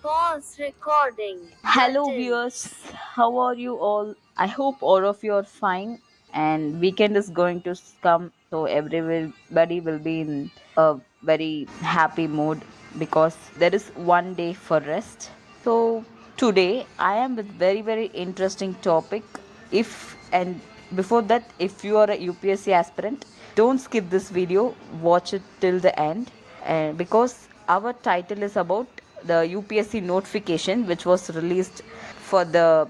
Pause recording Hello, button. viewers. How are you all? I hope all of you are fine. And weekend is going to come, so everybody will be in a very happy mood because there is one day for rest. So today I am with very interesting topic. If and before that, if you are a UPSC aspirant, don't skip this video. Watch it till the end, and because our title is about the UPSC notification which was released for the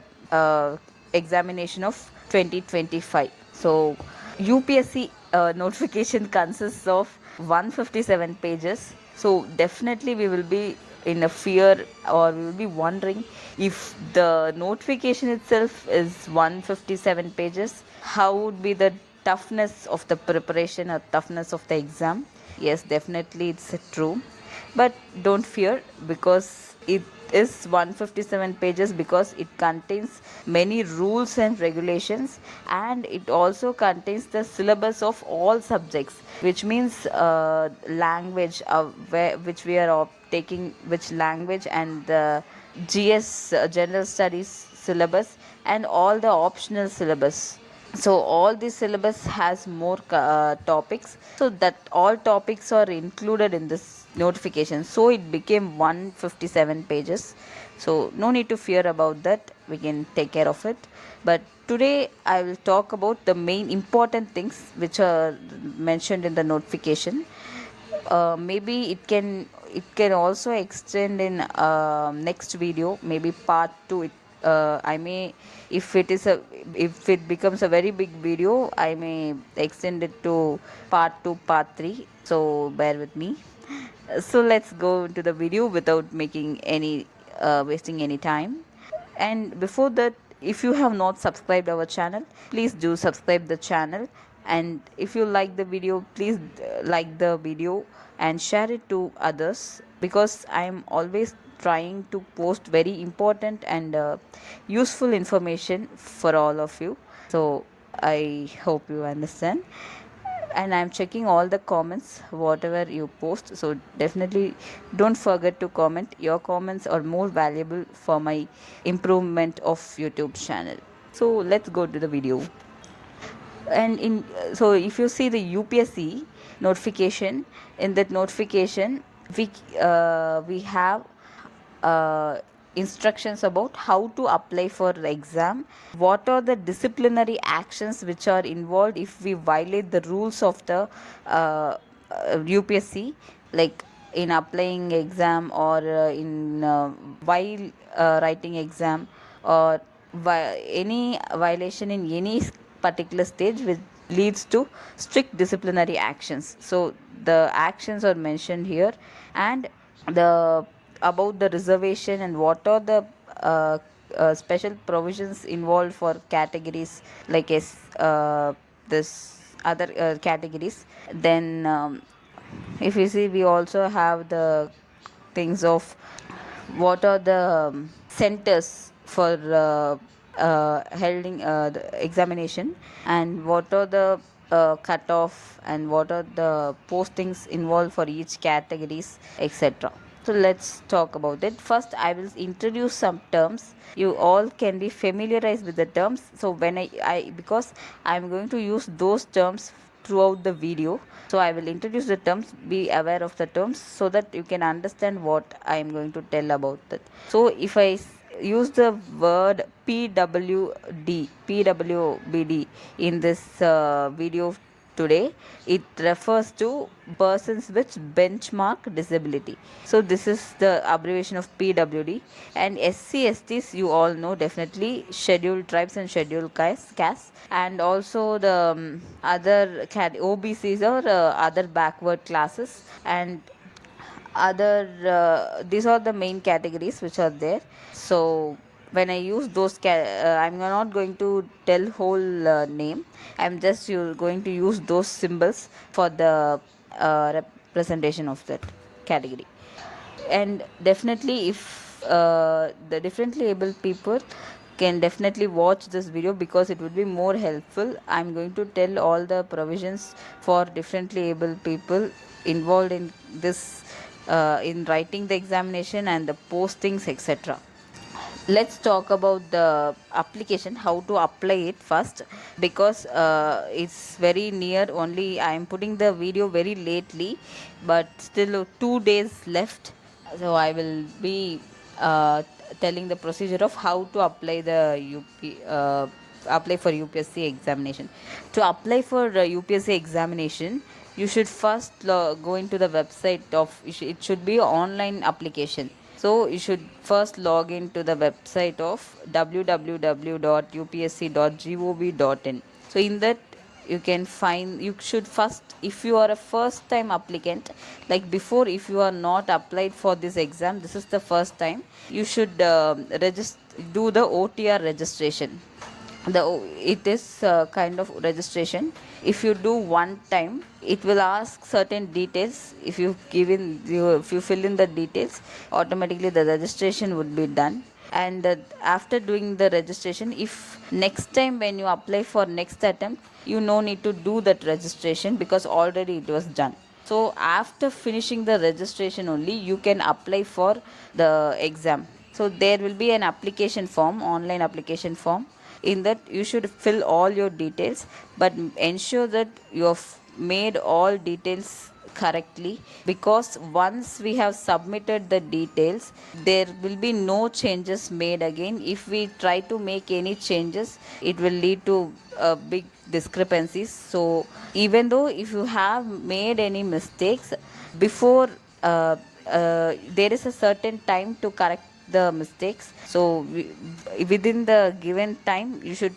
examination of 2025. So UPSC notification consists of 157 pages. So definitely we will be in a fear, or we will be wondering if the notification itself is 157 pages, how would be the toughness of the preparation or toughness of the exam. Yes, definitely it's true, but don't fear, because it is 157 pages, because it contains many rules and regulations, and it also contains the syllabus of all subjects, which means language, which we are taking which language, and the GS, general studies syllabus, and all the optional syllabus. So all this syllabus has more topics, so that all topics are included in this notification, so it became 157 pages. So no need to fear about that, we can take care of it. But today I will talk about the main important things which are mentioned in the notification. Maybe it can also extend in next video, maybe part 2. I may, if it is a if it becomes a very big video, I may extend it to part 2, part 3, so bear with me. So let's go into the video without making any wasting any time. And before that, if you have not subscribed our channel, please do subscribe the channel. And if you like the video, please like the video and share it to others, because I am always trying to post very important and useful information for all of you. So I hope you understand, and I'm checking all the comments whatever you post, so definitely don't forget to comment. Your comments are more valuable for my improvement of YouTube channel. So let's go to the video. And in so if you see the UPSC notification, in that notification we have uh, instructions about how to apply for the exam, what are the disciplinary actions which are involved if we violate the rules of the UPSC, like in applying exam, or in while writing exam, or any violation in any particular stage which leads to strict disciplinary actions. So the actions are mentioned here, and the about the reservation, and what are the special provisions involved for categories like this other categories. Then if you see, we also have the things of what are the centers for holding the examination, and what are the cutoff, and what are the postings involved for each categories, etc. So let's talk about it. First, I will introduce some terms. You all can be familiarized with the terms. So when I because I'm going to use those terms throughout the video, so I will introduce the terms. Be aware of the terms so that you can understand what I am going to tell about that. So if I use the word PWD in this video today, it refers to persons with benchmark disability. So this is the abbreviation of PWD. And SC/STs, you all know definitely, scheduled tribes and scheduled castes, and also the other OBCs, or other backward classes, and other these are the main categories which are there. So when I use those I'm not going to tell whole name. I'm just going to use those symbols for the representation of that category. And definitely, if the differently able people can definitely watch this video, because it would be more helpful. I'm going to tell all the provisions for differently able people involved in this in writing the examination and the postings, etc. Let's talk about the application, how to apply it first, because it's very near. Only I am putting the video very lately, but still 2 days left. So I will be telling the procedure of how to apply the apply for UPSC examination. To apply for UPSC examination, you should first go into the website of it should be online application. So you should first log into the website of www.upsc.gov.in. So in that you can find, you should first, if you are a first time applicant, like before, if you are not applied for this exam, this is the first time, you should register, do the OTR registration. It is kind of registration. If you do one time, it will ask certain details. If you if you fill in the details, automatically the registration would be done. And after doing the registration, if next time when you apply for next attempt, you no need to do that registration because already it was done. So after finishing the registration only, you can apply for the exam. So there will be an application form, online application form. In that you should fill all your details, but ensure that you have made all details correctly, because once we have submitted the details, there will be no changes made again. If we try to make any changes, it will lead to big discrepancies. So even though if you have made any mistakes before, there is a certain time to correct the mistakes. So within the given time, you should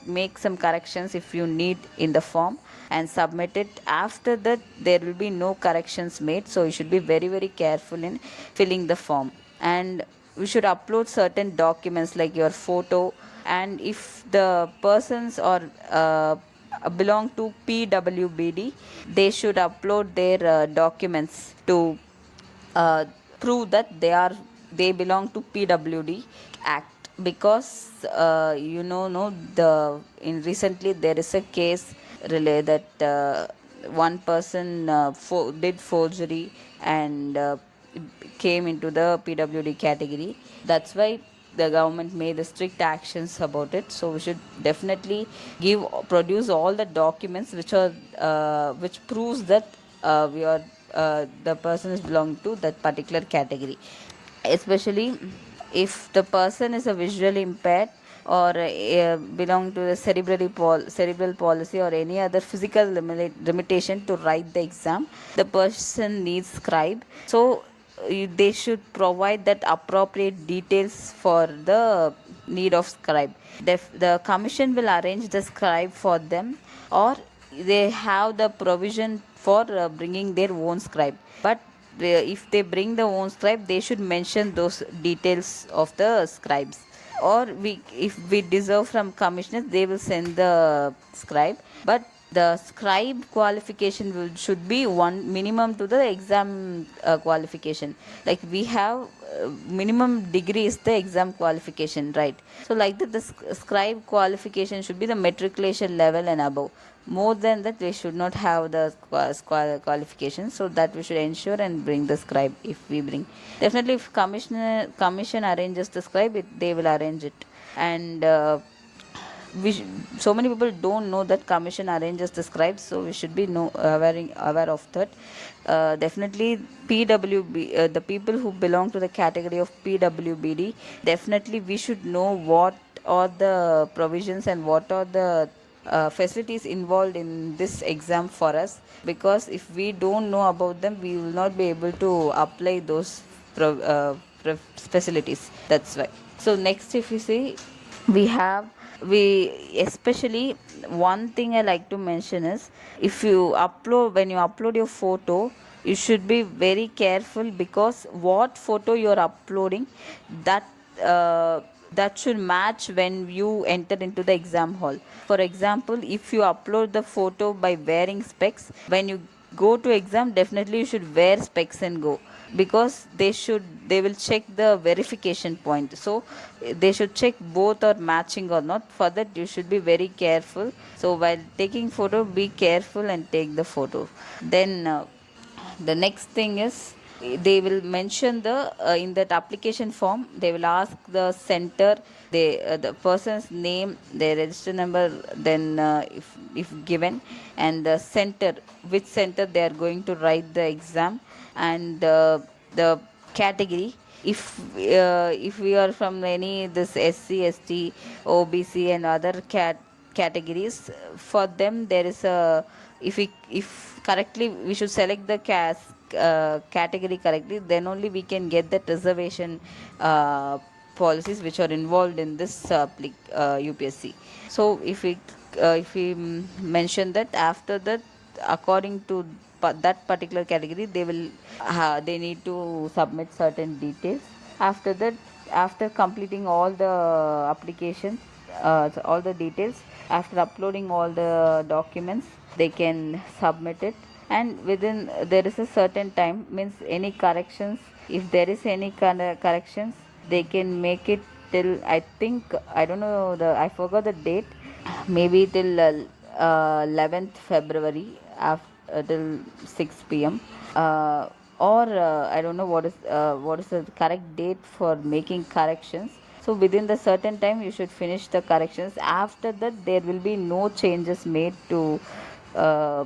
make some corrections if you need in the form, and submit it. After that, there will be no corrections made. So you should be very very careful in filling the form. And we should upload certain documents like your photo, and if the persons or belong to PWBD, they should upload their documents to prove that they belong to PWD Act. Because no, the in recently there is a case relay that one person did forgery and came into the PWD category. That's why the government made the strict actions about it. So we should definitely produce all the documents which proves that we are the person is belong to that particular category. Especially if the person is a visually impaired, or belong to the cerebral palsy or any other physical limitation to write the exam, the person needs scribe. So they should provide that appropriate details for the need of scribe. The commission will arrange the scribe for them, or they have the provision for bringing their own scribe. But if they bring the own scribe, they should mention those details of the scribes. Or if we deserve from commissioners, they will send the scribe. But the scribe qualification should be one minimum to the exam qualification. Like we have minimum degree is the exam qualification, right? So like that, the scribe qualification should be the matriculation level and above. More than that, we should not have the qualification. So that we should ensure and bring the scribe. If we bring, definitely if commission arranges the scribe, they will arrange it. And so many people don't know that commission arranges the scribes, so we should be aware of that. Definitely the people who belong to the category of PWBD, definitely we should know what are the provisions and what are the facilities involved in this exam for us. Because if we don't know about them, we will not be able to apply those facilities. That's why. So next, if you see, we especially, one thing I like to mention is, if you when you upload your photo, you should be very careful, because what photo you are uploading, that that should match when you enter into the exam hall. For example, if you upload the photo by wearing specs, when you go to exam, definitely you should wear specs and go. Because they will check the verification point. So they should check both are matching or not. For that, you should be very careful. So while taking photo, be careful and take the photo. Then the next thing is, they will mention the in that application form they will ask the center, the person's name, their register number, then if given, and the center, which center they are going to write the exam, and the category. If we are from any this SC, ST, OBC and other categories, for them there is a, if correctly we should select the category correctly, then only we can get that reservation policies which are involved in this UPSC. So if we mention that, after that, according to that particular category, they need to submit certain details. After that, after completing all the applications, so all the details, after uploading all the documents, they can submit it. And within, there is a certain time, means any corrections, if there is any kind of corrections, they can make it till, I think, I don't know, I forgot the date, maybe till 11th February, till 6 p.m. Or I don't know what is the correct date for making corrections. So within the certain time you should finish the corrections. After that, there will be no changes made uh,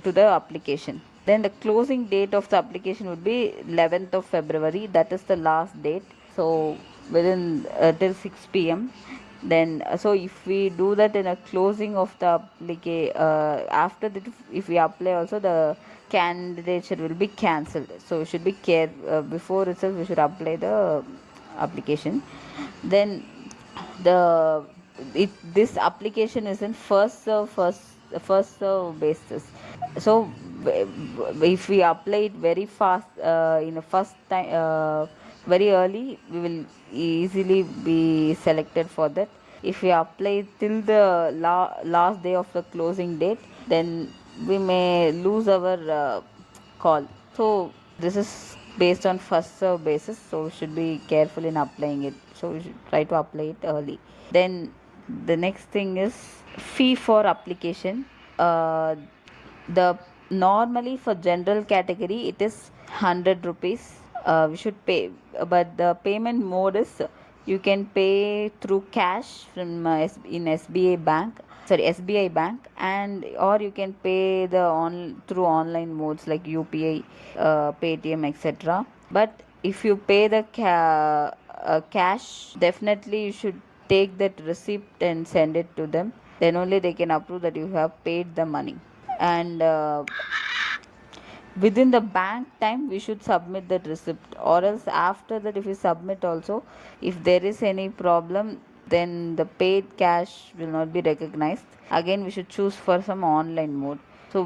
to the application. Then the closing date of the application would be 11th of February. That is the last date. So within till 6 p.m. Then so if we do that in a closing of the application, after that, if we apply also, the candidature will be cancelled. So we should be care, before itself we should apply the application. Then the this application is in first serve basis. So if we apply it very fast, in a first time, very early, we will easily be selected for that. If we apply till the last day of the closing date, then we may lose our call. So this is based on first serve basis, so we should be careful in applying it. So we should try to apply it early. Then the next thing is fee for application. The normally for general category it is 100 rupees, we should pay, but the payment mode is, you can pay through cash from in SBA bank, sorry, SBI bank, and or you can pay through online modes like UPI, Paytm, etc. But if you pay the cash, definitely you should take that receipt and send it to them, then only they can approve that you have paid the money. And within the bank time we should submit that receipt, or else after that, if you submit also, if there is any problem, then the paid cash will not be recognized. Again, we should choose for some online mode. So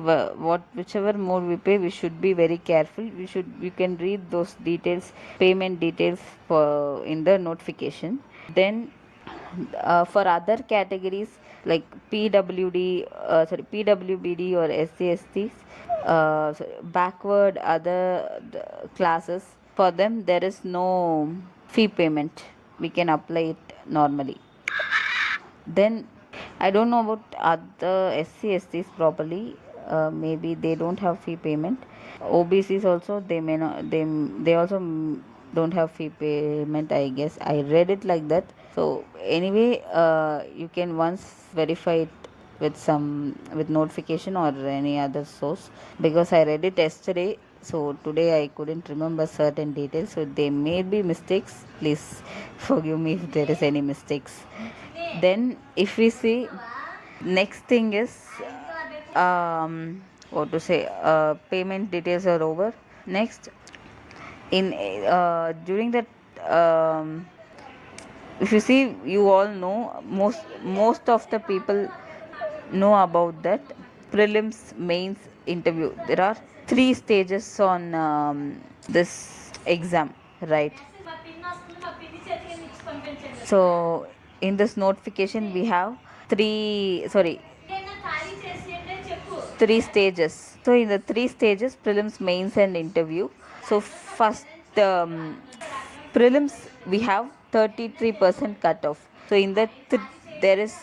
whichever mode we pay, we should be very careful. We can read those details, payment details, for in the notification. Then for other categories like PWBD or SCSTs, backward other classes, for them there is no fee payment. We can apply it normally. Then I don't know about other SC/STs properly. Maybe they don't have fee payment. OBCs also, they may not. They also don't have fee payment. I guess I read it like that. So anyway, you can once verify it with notification or any other source, because I read it yesterday. So today I couldn't remember certain details. So there may be mistakes. Please forgive me if there is any mistakes. Then if we see, next thing is, what to say, payment details are over. Next, in during that, if you see, you all know, most of the people know about that prelims, mains, interview. There are three stages on this exam, right? So in this notification we have three stages. So in the three stages, prelims, mains and interview. So first, prelims, we have 33% cutoff. So in that, there is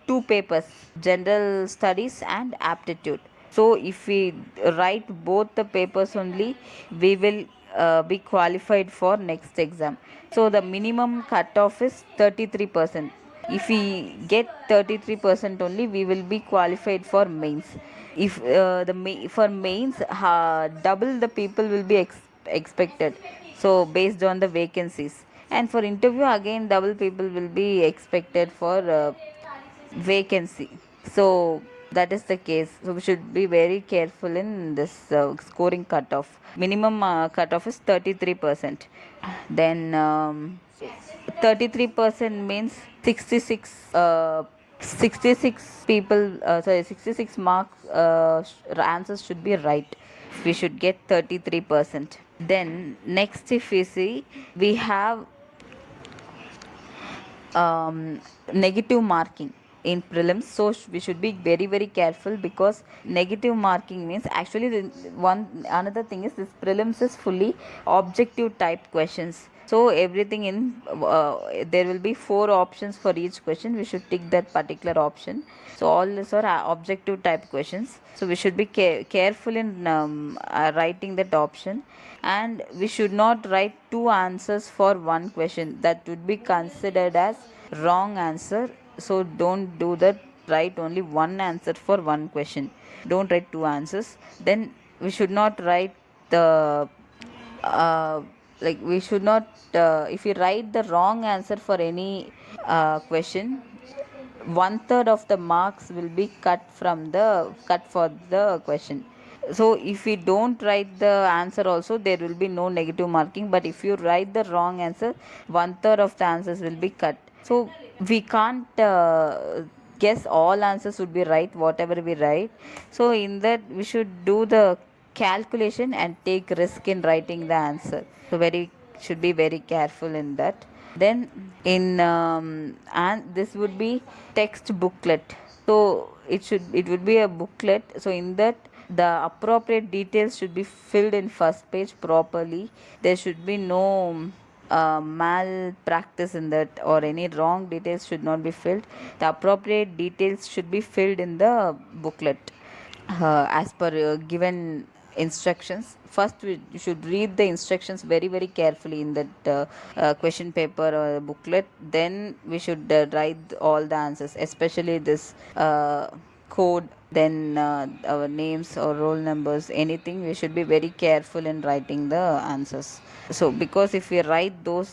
two papers, general studies and aptitude. So if we write both the papers only, we will be qualified for next exam. So the minimum cutoff is 33%. If we get 33% only, we will be qualified for mains. If for mains, double the people will be expected, so based on the vacancies. And for interview again, double people will be expected for vacancy. So that is the case. So we should be very careful in this scoring cutoff. Minimum cutoff is 33%. Then 33% means 66 people, sorry, 66 marks, answers should be right. We should get 33%. Then next, if we see, we have negative marking in prelims. So we should be very very careful, because negative marking means, actually the one another thing is, this prelims is fully objective type questions. So everything in, there will be four options for each question. We should tick that particular option. So all these are objective type questions. So we should be careful in writing that option. And we should not write two answers for one question. That would be considered as wrong answer. So don't do that. Write only one answer for one question. Don't write two answers. Then we should not write the uh, like we should not, if you write the wrong answer for any question, one third of the marks will be cut for the question. So if we don't write the answer also, there will be no negative marking. But if you write the wrong answer, one third of the answers will be cut. So we can't guess all answers would be right whatever we write. So in that, we should do the calculation and take risk in writing the answer. So very should be very careful in that. Then in and this would be text booklet. So it would be a booklet. So in that, the appropriate details should be filled in first page properly. There should be no malpractice in that, or any wrong details should not be filled. The appropriate details should be filled in the booklet as per given instructions. First, we should read the instructions very very carefully in that question paper or booklet. Then we should write all the answers, especially this code. Then our names or roll numbers, anything, we should be very careful in writing the answers. So because if we write those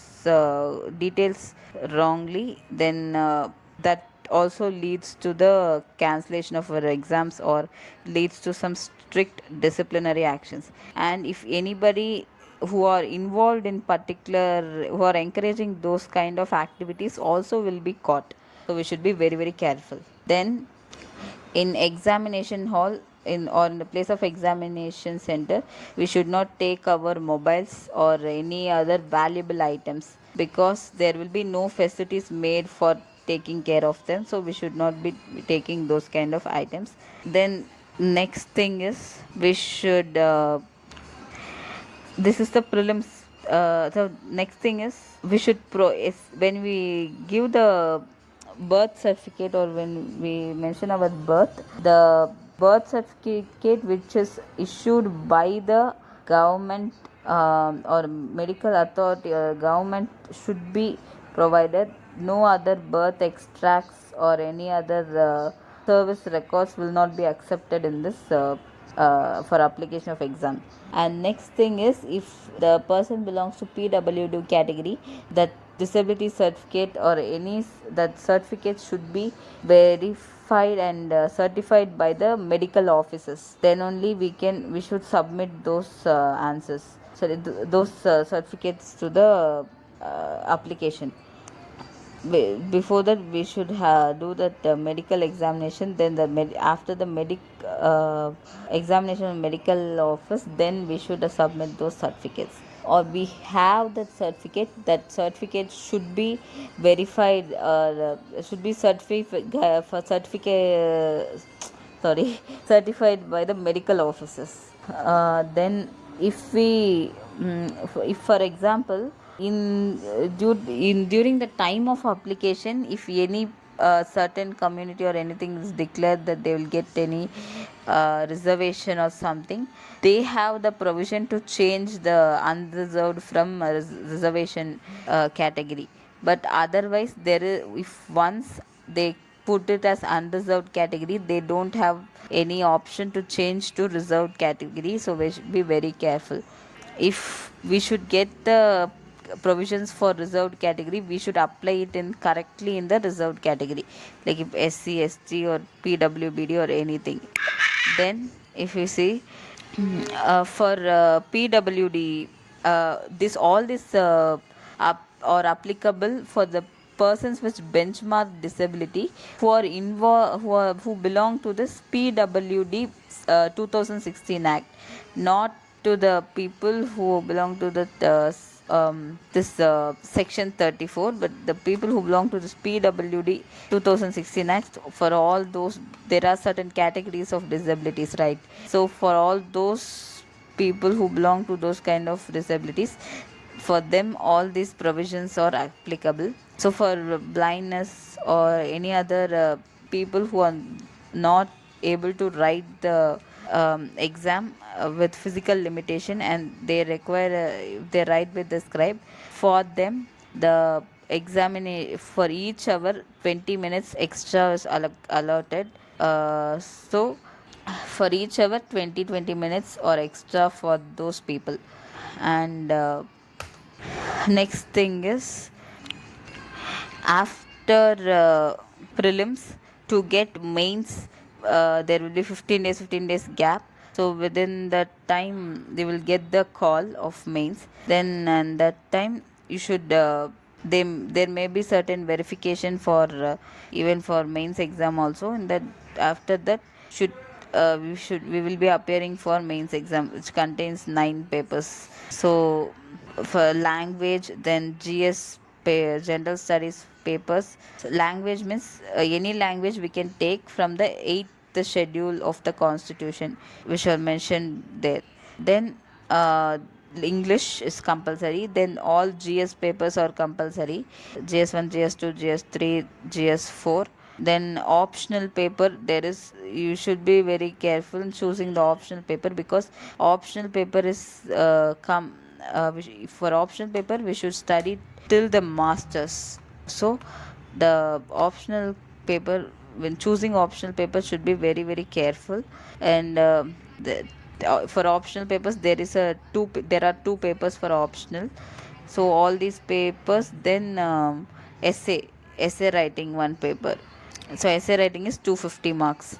details wrongly, then that also leads to the cancellation of our exams, or leads to some strict disciplinary actions. And if anybody who are involved in particular, who are encouraging those kind of activities, also will be caught. So we should be very very careful. Then in examination hall, in or in the place of examination center, we should not take our mobiles or any other valuable items, because there will be no facilities made for taking care of them. So we should not be taking those kind of items. Then next thing is, we should this is the prelims. So next thing is, we should is when we give the birth certificate, or when we mention our birth, the birth certificate which is issued by the government or medical authority or government should be provided. No other birth extracts or any other service records will not be accepted in this for application of exam. And next thing is, if the person belongs to PWD category, that disability certificate or any that certificate should be verified and certified by the medical officers. Then only we should submit those answers, sorry, those certificates to the application. Before that, we should do that medical examination. Then after the examination of medical office, then we should submit those certificates. Or we have that certificate, should be verified, or should be certified for certificate sorry certified by the medical officers. Then if we if for example, in during the time of application, if any a certain community or anything is declared that they will get any reservation or something, they have the provision to change the unreserved from reservation category. But otherwise, there is, if once they put it as unreserved category, they don't have any option to change to reserved category, so we should be very careful. If we should get the provisions for reserved category, we should apply it in correctly in the reserved category, like if SC, ST or PWBD or anything. Then if you see, for PWD, this all this or applicable for the persons with benchmark disability who are who belong to this PWD 2016 Act, not to the people who belong to the this section 34, but the people who belong to this PWD 2016 Act. For all those, there are certain categories of disabilities, right? So for all those people who belong to those kind of disabilities, for them all these provisions are applicable. So for blindness or any other people who are not able to write the exam with physical limitation, and they require if they write with the scribe, for them the examine for each hour 20 minutes extra is allotted. So for each hour 20 minutes or extra for those people. And next thing is, after prelims, to get mains, there will be 15 days gap. So within that time they will get the call of mains. Then and that time you should there may be certain verification for even for mains exam also. And that after that should we will be appearing for mains exam, which contains 9 papers. So for language, then GS general studies papers. So language means any language we can take from the 8th schedule of the constitution, which are mentioned there. Then English is compulsory. Then all GS papers are compulsory: GS1, GS2, GS3, GS4. Then optional paper, there is, you should be very careful in choosing the optional paper, because optional paper is for optional paper we should study till the masters. So the optional paper, when choosing optional paper, should be very very careful. And for optional papers, there are two papers for optional. So all these papers. Then essay writing, one paper. So essay writing is 250 marks.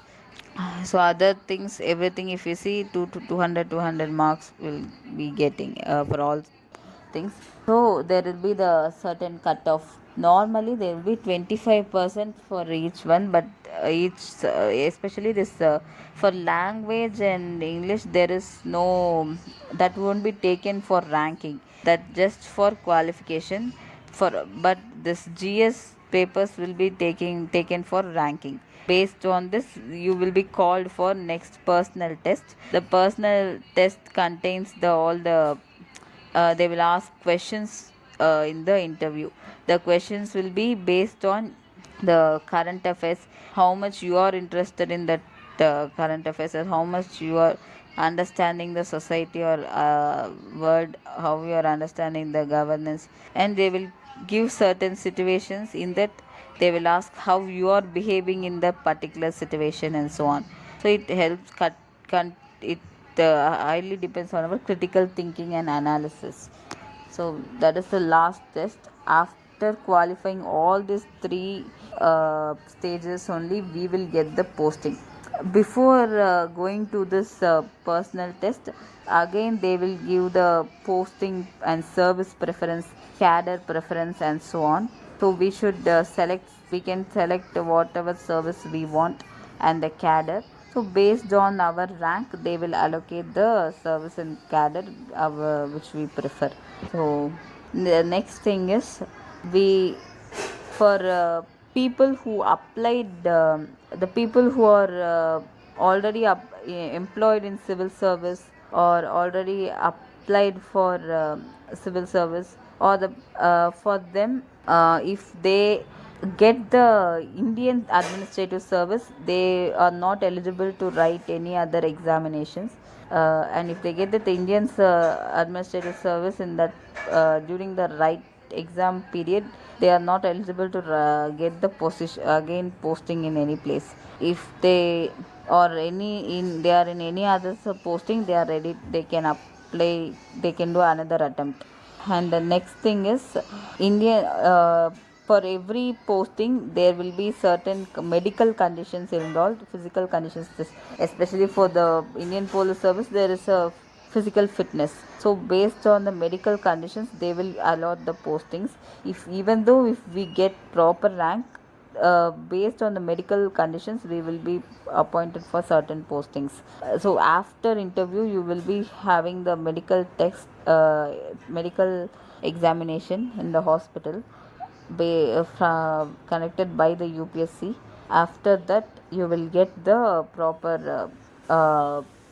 So other things, everything, if you see, 2 to 200 marks will be getting for all things. So there will be the certain cutoff. Normally there will be 25% for each one, but each especially this for language and English, there is no, that won't be taken for ranking, that just for qualification. For but this GS papers will be taken for ranking. Based on this, you will be called for next personal test. The personal test contains the all the they will ask questions in the interview. The questions will be based on the current affairs, how much you are interested in that current affairs, or how much you are understanding the society or world, how you are understanding the governance. And they will give certain situations, in that they will ask how you are behaving in the particular situation, and so on. So it helps it highly depends on our critical thinking and analysis. So that is the last test. After qualifying all these three stages only, we will get the posting. Before going to this personal test, again they will give the posting and service preference, cadre preference, and so on. So we can select whatever service we want and the cadre. So based on our rank, they will allocate the service and cadre which we prefer. So the next thing is, we for people who applied, the people who are already employed in civil service, or already applied for civil service, or the for them, if they get the Indian administrative service, they are not eligible to write any other examinations. And if they get the Indian administrative service in that during the right exam period, they are not eligible to get the position again posting in any place. If they or any in they are in any other posting, they are ready, they can apply, they can do another attempt. And the next thing is Indian, for every posting there will be certain medical conditions involved, physical conditions, especially for the Indian police service there is a physical fitness. So based on the medical conditions they will allot the postings. If even though if we get proper rank, based on the medical conditions we will be appointed for certain postings. So after interview you will be having the medical text, medical examination in the hospital, conducted by the UPSC. After that you will get the proper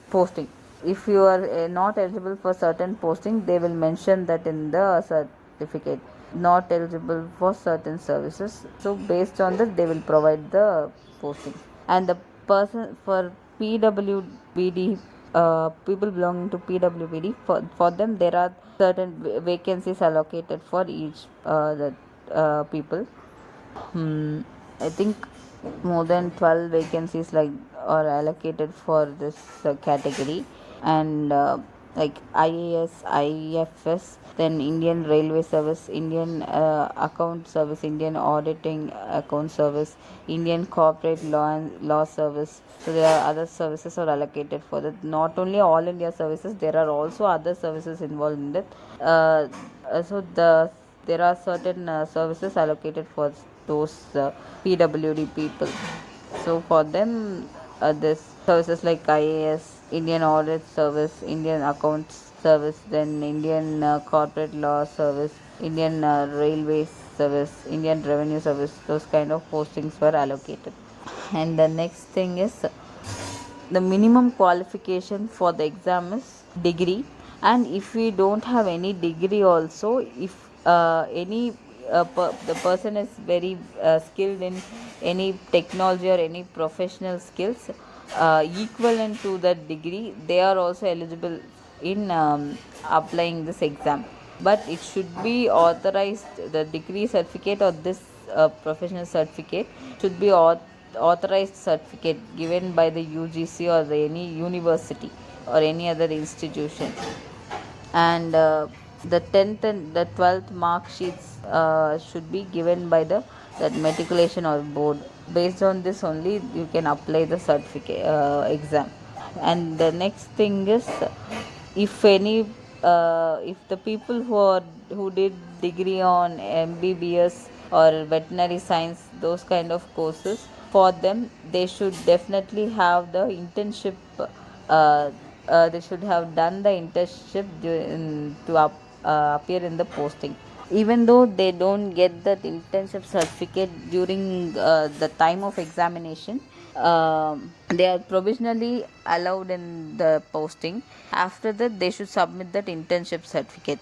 posting. If you are not eligible for certain posting, they will mention that in the certificate, not eligible for certain services. So based on that they will provide the posting. And the person for PWBD, people belonging to PWBD, for them there are certain vacancies allocated for each the people. I think more than 12 vacancies like are allocated for this category. And like IAS, IFS, then Indian Railway Service, Indian Account Service, Indian Auditing Account Service, Indian Corporate Law Service. So there are other services are allocated for that. Not only all India services, there are also other services involved in that. So there are certain services allocated for those PWD people. So for them, this services like IAS, Indian Audit Service, Indian Accounts Service, then Indian Corporate Law Service, Indian Railways Service, Indian Revenue Service, those kind of postings were allocated. And the next thing is the minimum qualification for the exam is degree. And if we don't have any degree also, if any the person is very skilled in any technology or any professional skills equivalent to that degree, they are also eligible in applying this exam. But it should be authorized, the degree certificate or this professional certificate should be authorized certificate given by the UGC or any university or any other institution. And the 10th and the 12th mark sheets should be given by the that matriculation or board. Based on this only you can apply the certificate exam. And the next thing is, if any if the people who did degree on MBBS or veterinary science, those kind of courses, for them they should definitely have the internship. uh, they should have done the internship to appear in the posting. Even though they don't get that internship certificate during the time of examination, they are provisionally allowed in the posting. After that they should submit that internship certificate.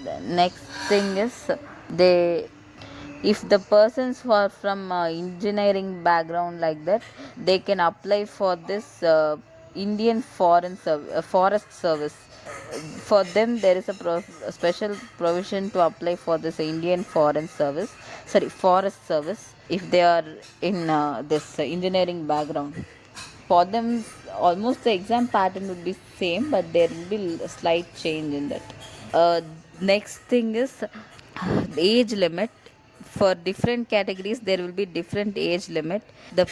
The next thing is, they if the persons who are from engineering background like that, they can apply for this Indian forest service. For them there is a special provision to apply for this Indian foreign service, sorry, forest service, if they are in this engineering background. For them almost the exam pattern would be same, but there will be a slight change in that. Next thing is age limit. For different categories there will be different age limit. The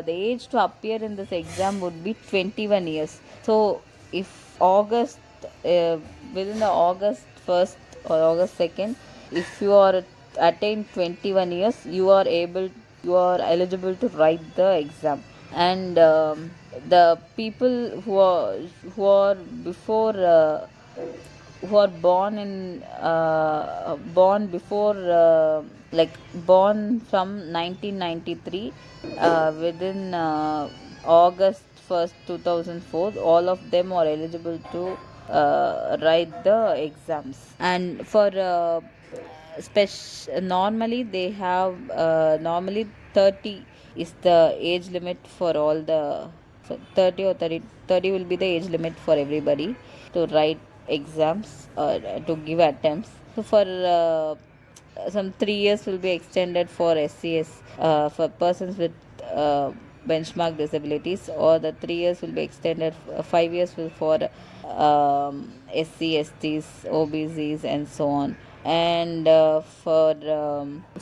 age to appear in this exam would be 21 years. So if August, within the August 1st or August 2nd, if you are attained 21 years, you are eligible to write the exam. And the people who are before who are born before, like born from 1993, within August 1st 2004, all of them are eligible to write the exams. And for normally they have normally 30 is the age limit for all the, so 30 or 30, 30 will be the age limit for everybody to write exams or to give attempts. So for some 3 years will be extended for SCS, for persons with benchmark disabilities, or the 3 years will be extended, 5 years will for SC, STs, OBCs, and so on. And for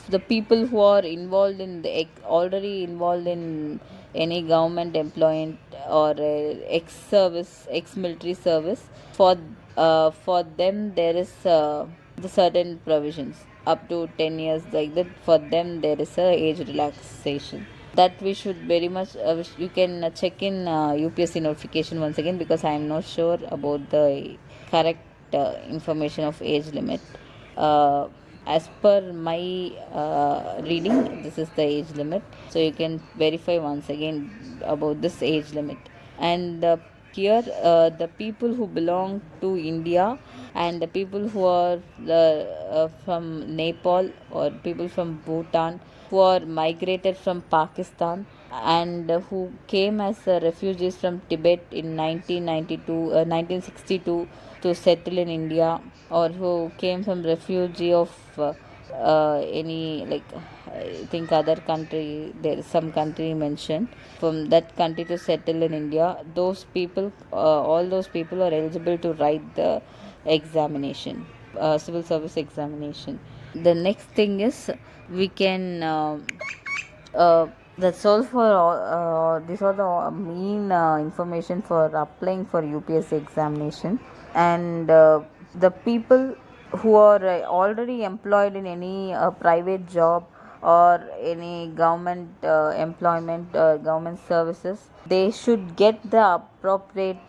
the people who are involved in the already involved in any government employment or ex-service, ex-military service, for them there is the certain provisions up to 10 years, like that. For them there is a age relaxation that we should very much you can check in UPSC notification once again, because I am not sure about the correct information of age limit. uh, as per my reading, this is the age limit, so you can verify once again about this age limit. And here the people who belong to India, and the people who are from Nepal, or people from Bhutan, who are migrated from Pakistan, and who came as refugees from Tibet in 1992, 1962 to settle in India, or who came from refugee of any, like, I think other country, there is some country mentioned, from that country to settle in India. Those people, all those people are eligible to write the examination, civil service examination. The next thing is we can. That's all for all. These are the main information for applying for UPSC examination. And the people who are already employed in any private job or any government employment, government services, they should get the appropriate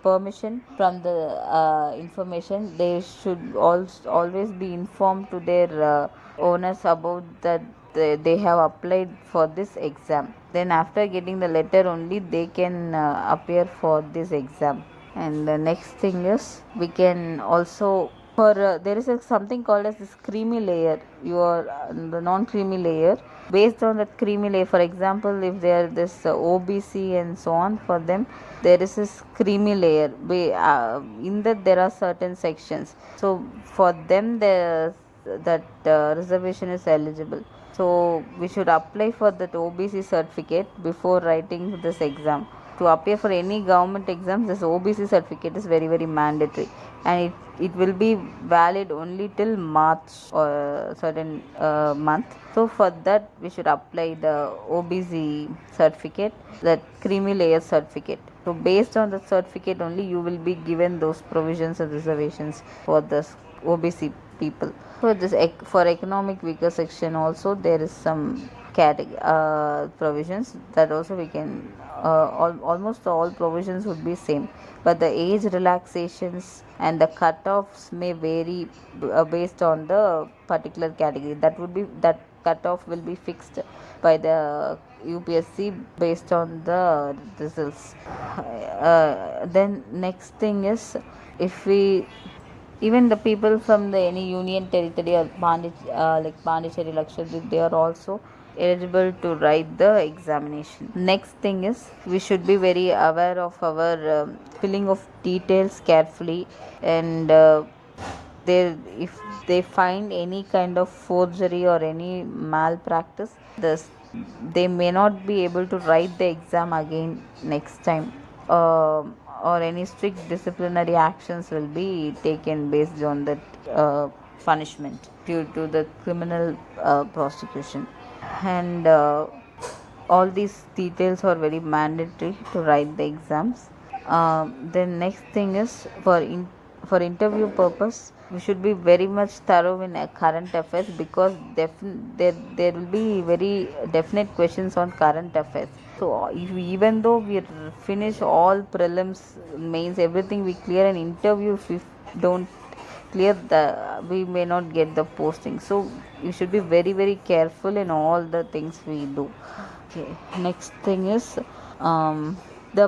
permission from the information. They should always be informed to their owners about that they have applied for this exam. Then after getting the letter only they can appear for this exam. And the next thing is we can also, for there is something called as this creamy layer, your the non creamy layer. Based on that creamy layer, for example, if they are this OBC and so on, for them there is this creamy layer. In that there are certain sections, so for them the that reservation is eligible. So we should apply for that OBC certificate before writing this exam. To appear for any government exams, this OBC certificate is very very mandatory, and it will be valid only till March or certain month. So for that we should apply the OBC certificate, that creamy layer certificate. So based on the certificate only you will be given those provisions and reservations for the OBC people. For this for economic weaker section also there is some provisions that also we can almost all provisions would be same, but the age relaxations and the cutoffs may vary based on the particular category. That would be, that cutoff will be fixed by the UPSC based on the results. Then next thing is, if we, even the people from the any union territory or like Pondicherry, Lakshadweep, they are also eligible to write the examination. Next thing is we should be very aware of our filling of details carefully, and if they find any kind of forgery or any malpractice, they may not be able to write the exam again next time. Or any strict disciplinary actions will be taken based on that punishment due to the criminal prosecution. And all these details are very mandatory to write the exams. Then next thing is, for interview purpose we should be very much thorough in current affairs, because there will be very definite questions on current affairs. So even though we finish all prelims, mains, everything we clear, an interview if we don't clear the, we may not get the posting. So you should be very very careful in all the things we do. Okay, next thing is the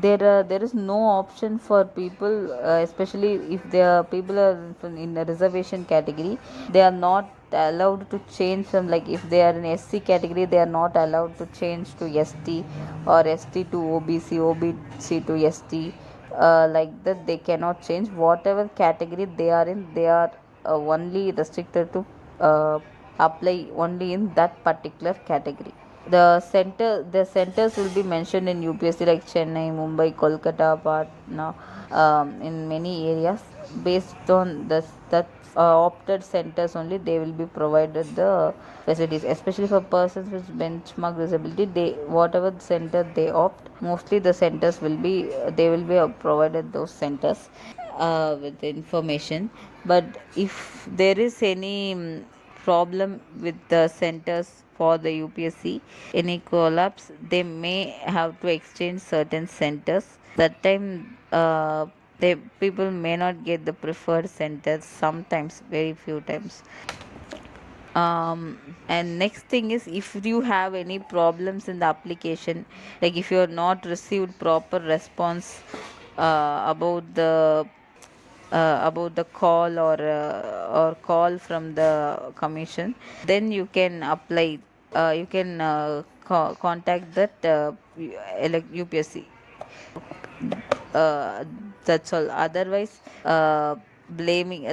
there is no option for people, especially if they are people are in a reservation category. They are not allowed to change from, like if they are in SC category, they are not allowed to change to ST, or ST to OBC, OBC to ST. Like that they cannot change. Whatever category they are in, they are only restricted to apply only in that particular category. The centers will be mentioned in UPSC, like Chennai, Mumbai, Kolkata, Patna, in many areas. Based on this, that opted centers only, they will be provided the facilities, especially for persons with benchmark disability. They, whatever center they opt, mostly the centers will be, they will be provided those centers with information. But if there is any problem with the centers for the UPSC, any collapse, they may have to exchange certain centers. That time, they people may not get the preferred centers. Sometimes, very few times. And next thing is, if you have any problems in the application, like if you are not received proper response about the call, or call from the commission, then you can apply, you can contact that UPSC. uh, that's all. Otherwise, blaming,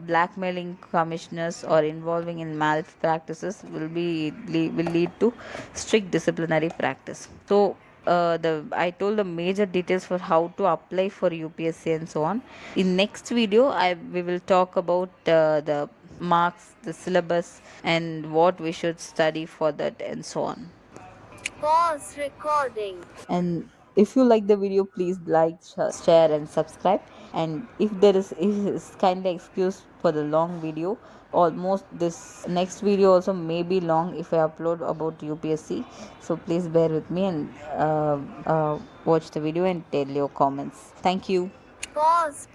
blackmailing commissioners or involving in malpractices will lead to strict disciplinary practice. So the I told the major details for how to apply for UPSC and so on. In next video, I we will talk about the marks, the syllabus, and what we should study for that, and so on. Pause recording. And if you like the video, please like, share and subscribe. And if there is kindly excuse for the long video. Almost this next video also may be long if I upload about UPSC, so please bear with me, and watch the video and tell your comments. Thank you. Pause.